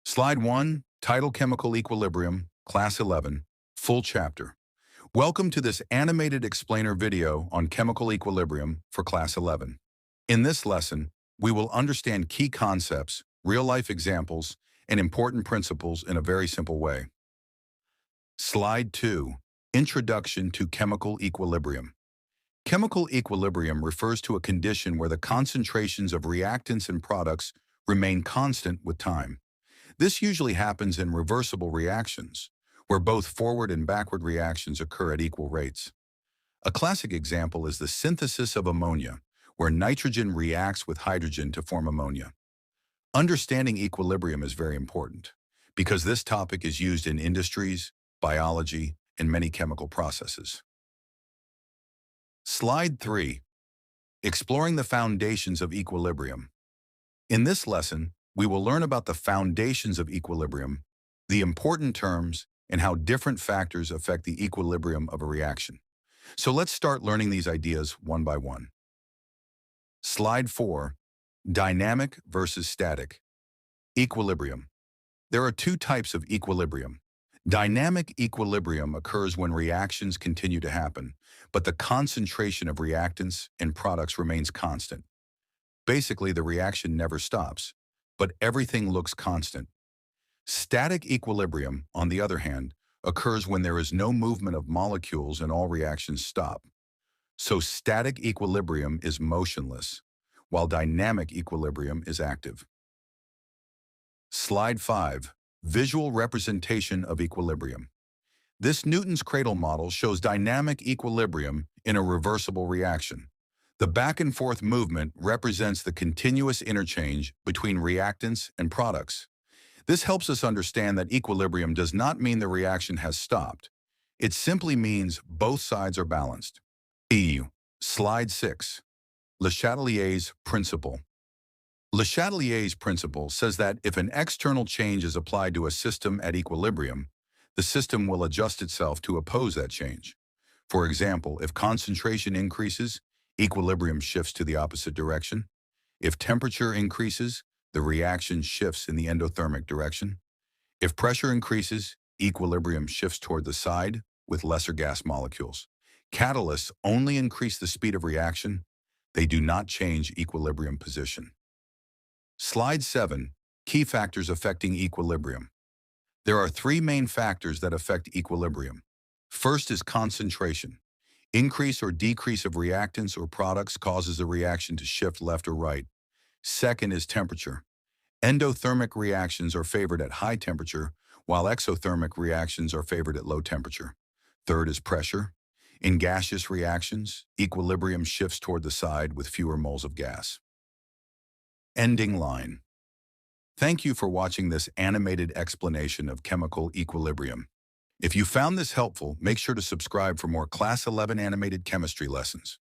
Slide 1, Title Chemical Equilibrium, Class 11, Full Chapter. Welcome to this animated explainer video on chemical equilibrium for Class 11. In this lesson, we will understand key concepts, real-life examples, and important principles in a very simple way. Slide 2, Introduction to Chemical Equilibrium. Chemical equilibrium refers to a condition where the concentrations of reactants and products remain constant with time. This usually happens in reversible reactions, where both forward and backward reactions occur at equal rates. A classic example is the synthesis of ammonia, where nitrogen reacts with hydrogen to form ammonia. Understanding equilibrium is very important, because this topic is used in industries, biology, and many chemical processes. Slide 3. Exploring the foundations of equilibrium. In this lesson, we will learn about the foundations of equilibrium, the important terms, and how different factors affect the equilibrium of a reaction. So let's start learning these ideas one by one. Slide 4. Dynamic versus static. Equilibrium. There are two types of equilibrium. Dynamic equilibrium occurs when reactions continue to happen, but the concentration of reactants and products remains constant. Basically, the reaction never stops, but everything looks constant. Static equilibrium, on the other hand, occurs when there is no movement of molecules and all reactions stop. So static equilibrium is motionless, while dynamic equilibrium is active. Slide 5. Visual representation of equilibrium. This Newton's cradle model shows dynamic equilibrium in a reversible reaction. The back-and-forth movement represents the continuous interchange between reactants and products. This helps us understand that equilibrium does not mean the reaction has stopped. It simply means both sides are balanced. Slide 6. Le-Chatelier's Principle. Le-Chatelier's principle says that if an external change is applied to a system at equilibrium, the system will adjust itself to oppose that change. For example, if concentration increases, equilibrium shifts to the opposite direction. If temperature increases, the reaction shifts in the endothermic direction. If pressure increases, equilibrium shifts toward the side with lesser gas molecules. Catalysts only increase the speed of reaction. They do not change equilibrium position. Slide 7. Key factors affecting equilibrium. There are three main factors that affect equilibrium. First is concentration. Increase or decrease of reactants or products causes a reaction to shift left or right. Second is temperature. Endothermic reactions are favored at high temperature, while exothermic reactions are favored at low temperature. Third is pressure. In gaseous reactions, equilibrium shifts toward the side with fewer moles of gas. Ending line. Thank you for watching this animated explanation of chemical equilibrium. If you found this helpful, make sure to subscribe for more Class 11 animated chemistry lessons.